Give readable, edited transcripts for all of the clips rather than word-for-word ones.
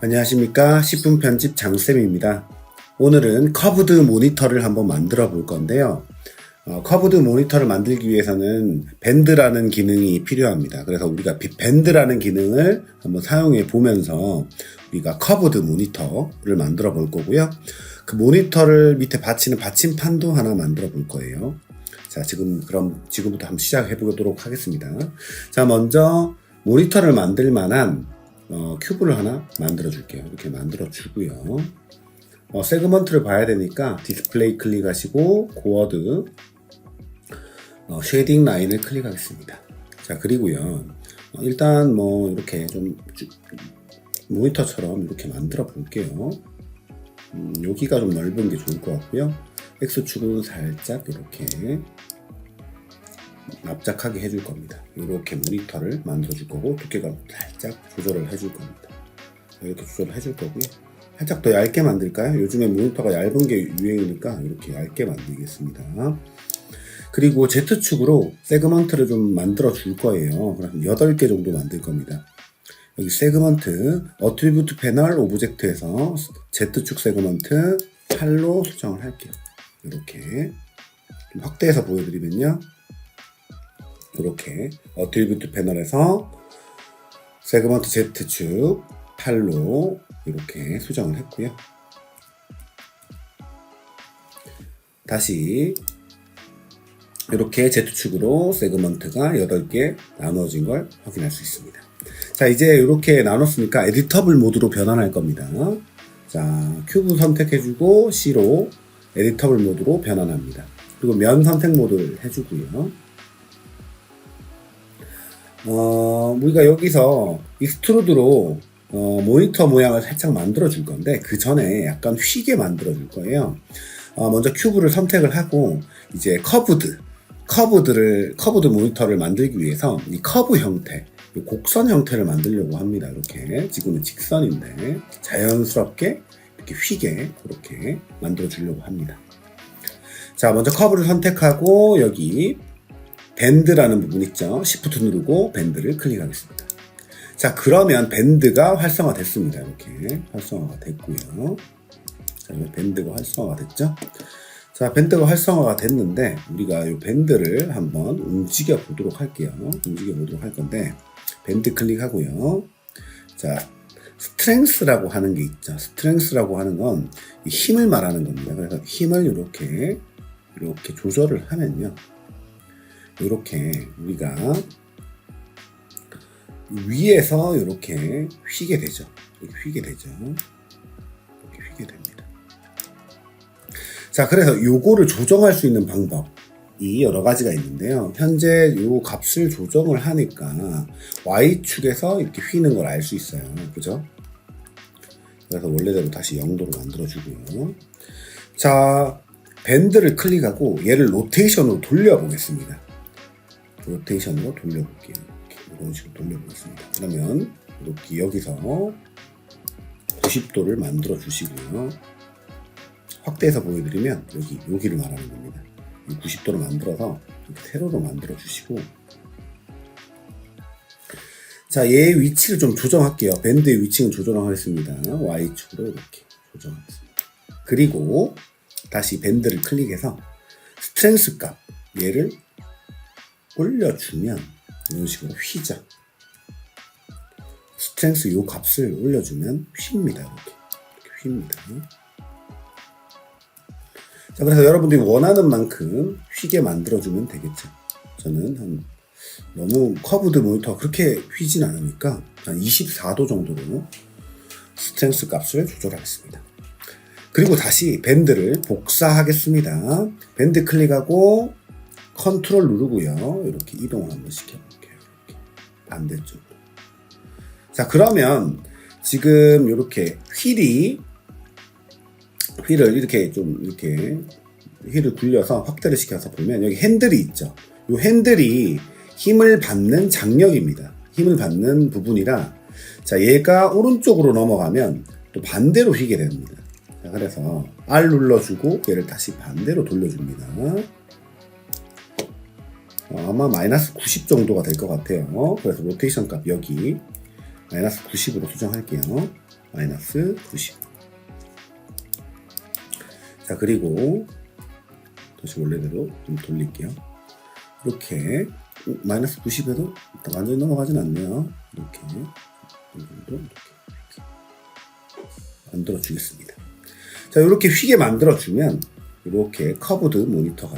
안녕하십니까. 10분 편집 장쌤입니다. 오늘은 커브드 모니터를 한번 만들어 볼 건데요. 커브드 모니터를 만들기 위해서는 밴드라는 기능이 필요합니다. 그래서 우리가 밴드라는 기능을 한번 사용해 보면서 우리가 커브드 모니터를 만들어 볼 거고요. 그 모니터를 밑에 받치는 받침판도 하나 만들어 볼 거예요. 자, 지금부터 한번 시작해 보도록 하겠습니다. 자, 먼저 모니터를 만들 만한 큐브를 하나 만들어 줄게요. 이렇게 만들어 주고요. 세그먼트를 봐야 되니까 디스플레이 클릭하시고 고어드 쉐이딩 라인을 클릭하겠습니다. 자, 그리고요. 일단 이렇게 좀 모니터처럼 이렇게 만들어 볼게요. 여기가 좀 넓은 게 좋을 것 같고요. X축은 살짝 이렇게 납작하게 해줄 겁니다. 이렇게 모니터를 만들어 줄 거고, 두께가 살짝 조절을 해줄 겁니다. 이렇게 조절을 해줄 거고요. 살짝 더 얇게 만들까요? 요즘에 모니터가 얇은 게 유행이니까 이렇게 얇게 만들겠습니다. 그리고 Z축으로 세그먼트를 좀 만들어 줄 거예요. 그럼 8개 정도 만들 겁니다. 여기 세그먼트, 어트리뷰트 패널 오브젝트에서 Z축 세그먼트 8로 수정을 할게요. 이렇게 좀 확대해서 보여드리면요. 이렇게 어트리뷰트 패널에서 세그먼트 Z축 8로 이렇게 수정을 했고요. 다시 이렇게 Z축으로 세그먼트가 8개 나누어진 걸 확인할 수 있습니다. 자, 이제 이렇게 나눴으니까 에디터블 모드로 변환할 겁니다. 자, 큐브 선택해주고 C로 에디터블 모드로 변환합니다. 그리고 면 선택 모드를 해주고요. 우리가 여기서 익스트루드로 모니터 모양을 살짝 만들어 줄 건데, 그 전에 약간 휘게 만들어 줄 거예요. 먼저 큐브를 선택을 하고, 이제 커브드 모니터를 만들기 위해서 이 커브 형태, 이 곡선 형태를 만들려고 합니다. 이렇게 지금은 직선인데 자연스럽게 이렇게 휘게 그렇게 만들어 주려고 합니다. 자, 먼저 커브를 선택하고 여기 밴드라는 부분 있죠. Shift 누르고 밴드를 클릭하겠습니다. 자, 그러면 밴드가 활성화 됐습니다. 이렇게 활성화가 됐고요. 자, 밴드가 활성화가 됐죠. 자, 밴드가 활성화가 됐는데 우리가 이 밴드를 한번 움직여 보도록 할게요. 움직여 보도록 할 건데 밴드 클릭하고요. 자, 스트렝스라고 하는 게 있죠. 스트렝스라고 하는 건 힘을 말하는 겁니다. 그래서 힘을 이렇게 조절을 하면요. 이렇게 우리가 위에서 이렇게 휘게 되죠. 이렇게 휘게 되죠. 이렇게 휘게 됩니다. 자, 그래서 요거를 조정할 수 있는 방법이 여러 가지가 있는데요. 현재 요 값을 조정을 하니까 Y축에서 이렇게 휘는 걸 알 수 있어요. 그죠? 그래서 원래대로 다시 0도로 만들어주고요. 자, 밴드를 클릭하고 얘를 로테이션으로 돌려보겠습니다. 로테이션으로 돌려볼게요. 이런 식으로 돌려보겠습니다. 그러면 이렇게 여기서 90도를 만들어 주시고요. 확대해서 보여드리면 여기를 말하는 겁니다. 90도로 만들어서 이렇게 세로로 만들어 주시고, 자, 얘의 위치를 좀 조정할게요. 밴드의 위치는 조정하겠습니다. Y축으로 이렇게 조정하겠습니다. 그리고 다시 밴드를 클릭해서 스트렝스 값 얘를 올려주면 이런 식으로 휘죠. 스트렝스 요 값을 올려주면 휩니다. 이렇게 휩니다. 자, 그래서 여러분들이 원하는 만큼 휘게 만들어주면 되겠죠. 저는 너무 커브드 모니터가 그렇게 휘진 않으니까 한 24도 정도로 스트렝스 값을 조절하겠습니다. 그리고 다시 밴드를 복사하겠습니다. 밴드 클릭하고 컨트롤 누르고요. 이렇게 이동을 한번 시켜볼게요. 이렇게 반대쪽으로. 자, 그러면 지금 이렇게 휠을 이렇게 휠을 굴려서 확대를 시켜서 보면 여기 핸들이 있죠. 이 핸들이 힘을 받는 장력입니다. 힘을 받는 부분이라, 자, 얘가 오른쪽으로 넘어가면 또 반대로 휘게 됩니다. 자, 그래서 R 눌러주고 얘를 다시 반대로 돌려줍니다. 아마 마이너스 90 정도가 될 것 같아요. 그래서 로테이션 값 여기 마이너스 90으로 수정할게요. 마이너스 90. 자, 그리고 다시 원래대로 좀 돌릴게요. 이렇게 마이너스 90에도 완전히 넘어가진 않네요. 이렇게 만들어 주겠습니다. 자, 이렇게 휘게 만들어 주면 이렇게 커브드 모니터가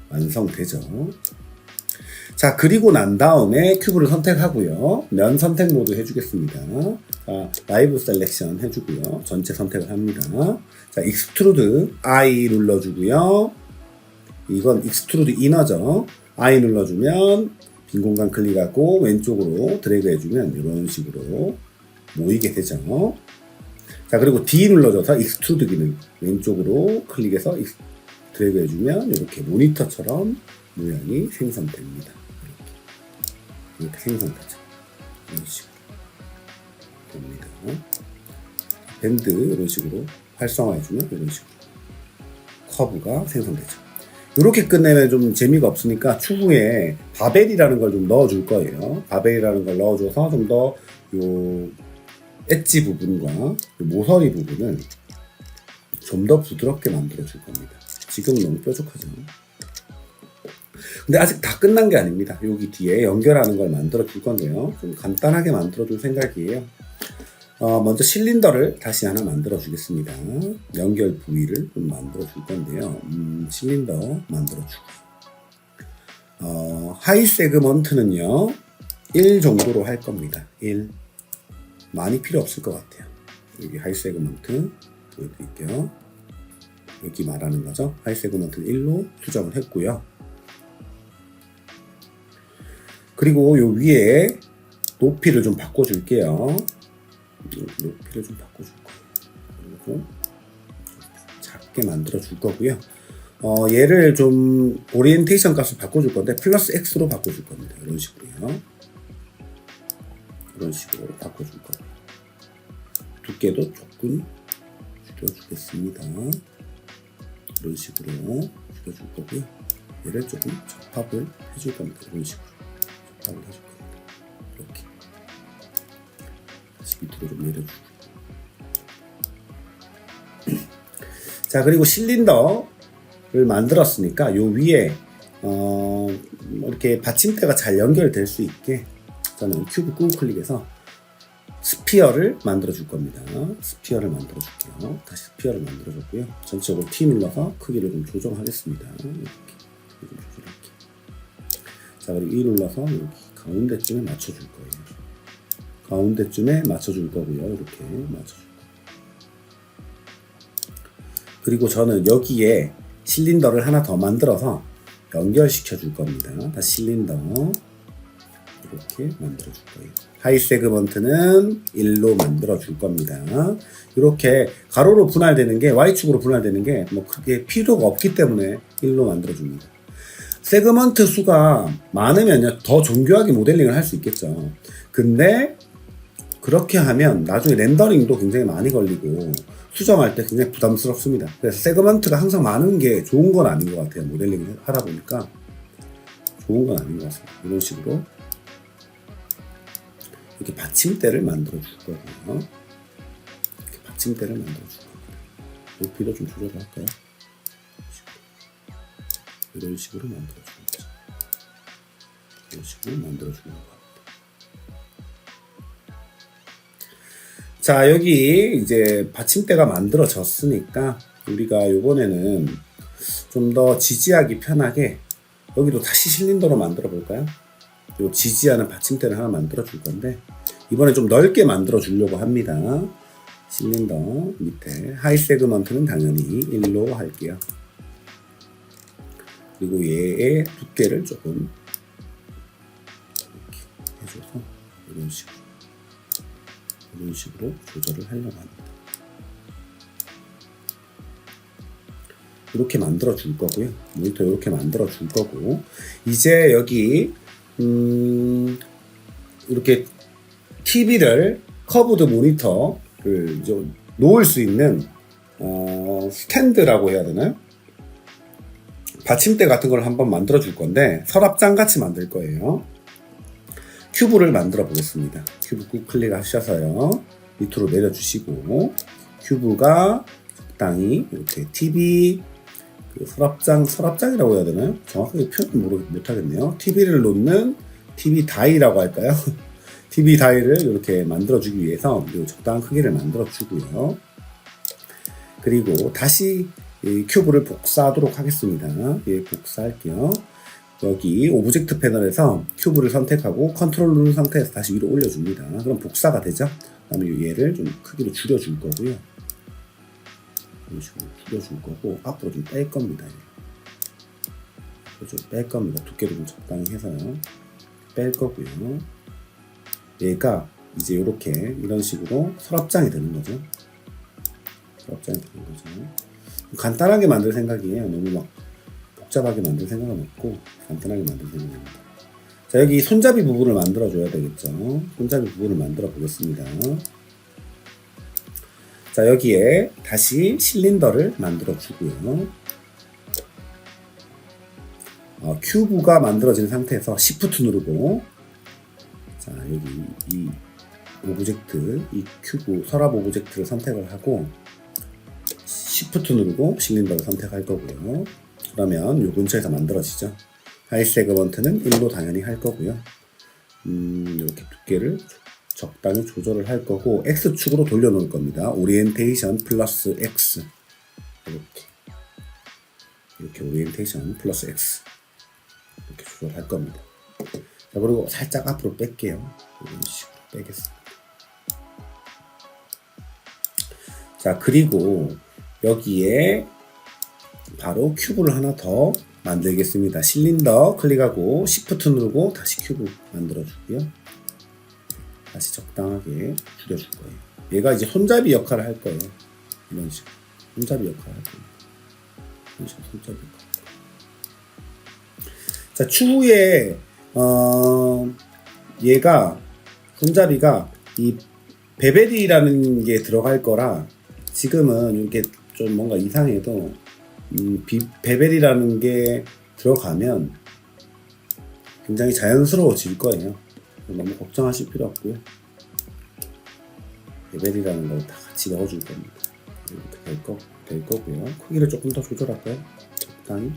완성되죠. 자, 그리고 난 다음에 큐브를 선택하고요. 면 선택 모드 해주겠습니다. 자, 라이브 셀렉션 해주고요. 전체 선택을 합니다. 자, 익스트루드 I 눌러주고요. 이건 익스트루드 이너죠. I 눌러주면 빈 공간 클릭하고 왼쪽으로 드래그 해주면 이런 식으로 모이게 되죠. 자, 그리고 D 눌러줘서 익스트루드 기능 왼쪽으로 클릭해서 드래그 해주면 이렇게 모니터처럼 모양이 생성됩니다. 이렇게 생성되죠. 이런 식으로 됩니다. 밴드 이런 식으로 활성화해주면 이런 식으로 커브가 생성되죠. 이렇게 끝내면 좀 재미가 없으니까 추후에 바벨이라는 걸 좀 넣어줄 거예요. 바벨이라는 걸 넣어줘서 좀 더 요 엣지 부분과 요 모서리 부분을 좀 더 부드럽게 만들어 줄 겁니다. 지금 너무 뾰족하죠. 근데 아직 다 끝난 게 아닙니다. 여기 뒤에 연결하는 걸 만들어 줄 건데요. 좀 간단하게 만들어 줄 생각이에요. 먼저 실린더를 다시 하나 만들어 주겠습니다. 연결 부위를 좀 만들어 줄 건데요. 실린더 만들어 주고 하이 세그먼트는요 1 정도로 할 겁니다. 1 많이 필요 없을 것 같아요. 여기 하이 세그먼트 보여드릴게요. 여기 말하는 거죠. 하이 세그먼트는 1로 수정을 했고요. 그리고 요 위에 높이를 좀 바꿔줄게요. 높이를 좀 바꿔줄 거예요. 그리고 작게 만들어 줄 거고요. 얘를 좀 오리엔테이션 값을 바꿔줄 건데 플러스 X로 바꿔줄 겁니다. 이런 식으로요. 이런 식으로 바꿔줄 거예요. 두께도 조금 줄여주겠습니다. 이런 식으로 줄여줄 거고요. 얘를 조금 접합을 해줄 겁니다. 이런 식으로 접합을 해줄 겁니다. 이렇게 다시 밑으로 좀 내려주고. 자, 그리고 실린더를 만들었으니까 요 위에 이렇게 받침대가 잘 연결될 수 있게 저는 큐브 꾹 클릭해서 스피어를 만들어 줄 겁니다. 스피어를 만들어 줄게요. 다시 스피어를 만들어 줬고요. 전체적으로 T 눌러서 크기를 좀 조정하겠습니다. 이렇게 좀 조절할게요. 자, 그리고 E 눌러서 여기 가운데쯤에 맞춰줄 거예요. 가운데쯤에 맞춰줄 거고요. 이렇게 맞춰줄 거예요. 그리고 저는 여기에 실린더를 하나 더 만들어서 연결시켜 줄 겁니다. 다시 실린더 이렇게 만들어 줄 거예요. 하이 세그먼트는 1로 만들어 줄 겁니다. 이렇게 가로로 분할되는 게 Y축으로 분할되는 게 뭐 크게 필요가 없기 때문에 1로 만들어 줍니다. 세그먼트 수가 많으면요 더 정교하게 모델링을 할 수 있겠죠. 근데 그렇게 하면 나중에 렌더링도 굉장히 많이 걸리고 수정할 때 굉장히 부담스럽습니다. 그래서 세그먼트가 항상 많은 게 좋은 건 아닌 것 같아요. 모델링을 하다 보니까 좋은 건 아닌 것 같습니다. 이런 식으로 이렇게 받침대를 만들어 줄 거고요. 이렇게 받침대를 만들어 줄 겁니다. 높이도 좀 조절할까요? 이런 식으로 만들어 주는 거죠. 이런 식으로 만들어 주는 겁니다. 자, 여기 이제 받침대가 만들어졌으니까 우리가 요번에는 좀 더 지지하기 편하게 여기도 다시 실린더로 만들어 볼까요? 요 지지하는 받침대를 하나 만들어 줄 건데 이번에 좀 넓게 만들어 주려고 합니다. 실린더 밑에 하이 세그먼트는 당연히 1로 할게요. 그리고 얘의 두께를 조금 이렇게 해줘서 이런 식으로 조절을 하려고 합니다. 이렇게 만들어 줄 거고요. 모니터 이렇게 만들어 줄 거고 이제 여기 이렇게 TV를 커브드 모니터를 이제 놓을 수 있는 스탠드라고 해야 되나요? 받침대 같은 걸 한번 만들어 줄 건데 서랍장 같이 만들 거예요. 큐브를 만들어 보겠습니다. 큐브 꾹 클릭하셔서요. 밑으로 내려주시고 큐브가 적당히 이렇게 TV 그 서랍장이라고 해야 되나요? 정확하게 표현 못하겠네요. TV를 놓는 TV 다이라고 할까요? TV 다이를 이렇게 만들어주기 위해서 적당한 크기를 만들어주고요. 그리고 다시 이 큐브를 복사하도록 하겠습니다. 예, 복사할게요. 여기 오브젝트 패널에서 큐브를 선택하고 컨트롤 누른 상태에서 다시 위로 올려줍니다. 그럼 복사가 되죠? 그 다음에 얘를 좀 크기로 줄여줄 거고요. 이런 식으로 줄여줄 거고 앞으로 좀 뺄 겁니다. 좀 뺄 겁니다. 두께를 좀 적당히 해서요. 뺄 거고요. 얘가 이제 이렇게 이런 식으로 서랍장이 되는 거죠. 서랍장이 되는 거죠. 간단하게 만들 생각이에요. 너무 막 복잡하게 만들 생각은 없고 간단하게 만들 생각입니다. 자, 여기 손잡이 부분을 만들어 줘야 되겠죠. 손잡이 부분을 만들어 보겠습니다. 자, 여기에 다시 실린더를 만들어 주고요. 큐브가 만들어진 상태에서 Shift 누르고, 자, 여기 이 오브젝트, 이 큐브 서랍 오브젝트를 선택을 하고 Shift 누르고 실린더를 선택할 거고요. 그러면 요 근처에서 만들어지죠. 하이 세그먼트는 1로 당연히 할 거고요. 이렇게 두께를 적당히 조절을 할 거고 X축으로 돌려놓을 겁니다. 오리엔테이션 플러스 X 이렇게 오리엔테이션 플러스 X 이렇게 조절할 겁니다. 자, 그리고 살짝 앞으로 뺄게요. 이런 식으로 빼겠습니다. 자, 그리고 여기에 바로 큐브를 하나 더 만들겠습니다. 실린더 클릭하고 Shift 누르고 다시 큐브 만들어주고요. 다시 적당하게 줄여줄 거예요. 얘가 이제 손잡이 역할을 할 거예요. 이런 식으로 손잡이 역할을 할 겁니다. 이런 식으로 손잡이 역할. 자, 추후에 얘가 손잡이가 이 베벨이라는 게 들어갈 거라 지금은 이렇게 좀 뭔가 이상해도 베벨이라는 게 들어가면 굉장히 자연스러워질 거예요. 너무 걱정하실 필요 없고요. 베벨이라는 걸 다 같이 넣어줄 겁니다. 이렇게 될 거고요. 크기를 조금 더 조절할까요? 적당히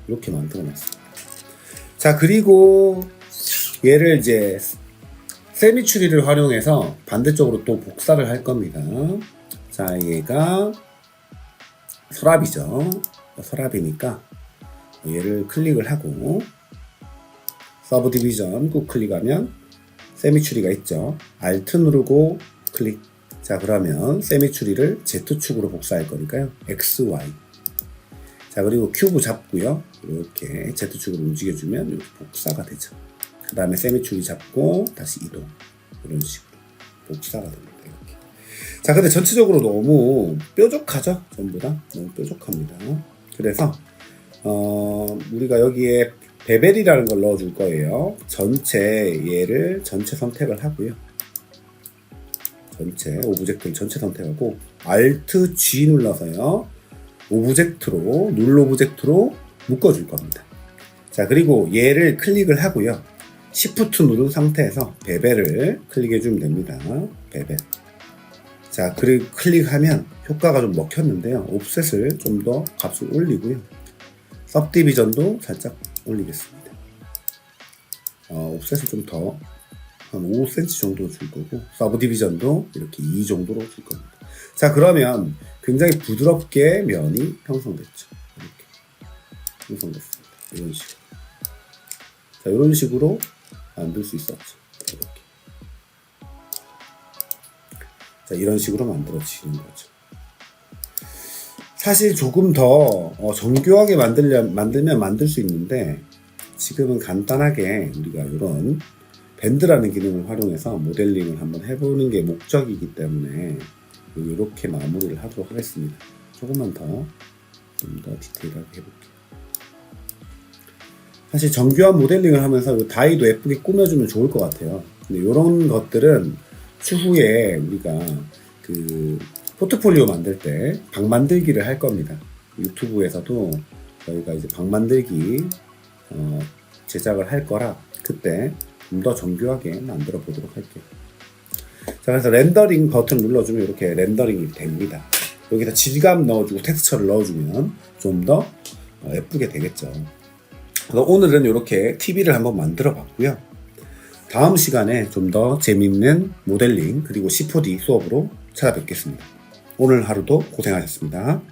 이렇게 만들어놨습니다. 자, 그리고 얘를 이제 세미 추리를 활용해서 반대쪽으로 또 복사를 할 겁니다. 자, 얘가 서랍이죠. 서랍이니까 얘를 클릭을 하고 서브 디비전 꾹 클릭하면 세미 추리가 있죠. Alt 누르고 클릭. 자, 그러면 세미 추리를 Z축으로 복사할 거니까요. X, Y. 자, 그리고 큐브 잡고요. 이렇게 Z축으로 움직여주면 이렇게 복사가 되죠. 그 다음에 세미 추리 잡고 다시 이동. 이런 식으로 복사가 됩니다. 이렇게. 자, 근데 전체적으로 너무 뾰족하죠? 전부 다 너무 뾰족합니다. 그래서 우리가 여기에 베벨이라는 걸 넣어줄 거예요. 얘를 전체 선택을 하고요. 오브젝트를 전체 선택하고 Alt G 눌러서요. 룰 오브젝트로 묶어줄 겁니다. 자, 그리고 얘를 클릭을 하고요. Shift 누른 상태에서 베벨을 클릭해주면 됩니다. 베벨. 자, 그리고 클릭하면 효과가 좀 먹혔는데요. 옵셋을 좀 더 값을 올리고요. सब디비전도 살짝 올리겠습니다. 옵셋을 좀 더 한 5cm 정도 줄 거고 서브디비전도 이렇게 2 정도로 줄 겁니다. 자, 그러면 굉장히 부드럽게 면이 형성됐죠. 이렇게 형성됐습니다. 이런 식으로. 자, 이런 식으로 만들 수 있었죠. 이렇게. 자, 이런 식으로 만들어지는 거죠. 사실 조금 더 정교하게 만들면 만들 수 있는데 지금은 간단하게 우리가 이런 밴드라는 기능을 활용해서 모델링을 한번 해보는 게 목적이기 때문에 이렇게 마무리를 하도록 하겠습니다. 조금만 좀 더 디테일하게 해볼게요. 사실 정교한 모델링을 하면서 이 다이도 예쁘게 꾸며주면 좋을 것 같아요. 근데 이런 것들은 추후에 우리가 그 포트폴리오 만들 때 방 만들기를 할 겁니다. 유튜브에서도 저희가 이제 방 만들기 제작을 할 거라 그때 좀 더 정교하게 만들어 보도록 할게요. 자, 그래서 렌더링 버튼 눌러주면 이렇게 렌더링이 됩니다. 여기다 질감 넣어주고 텍스처를 넣어주면 좀 더 예쁘게 되겠죠. 그래서 오늘은 이렇게 TV를 한번 만들어 봤고요. 다음 시간에 좀 더 재밌는 모델링 그리고 C4D 수업으로 찾아뵙겠습니다. 오늘 하루도 고생하셨습니다.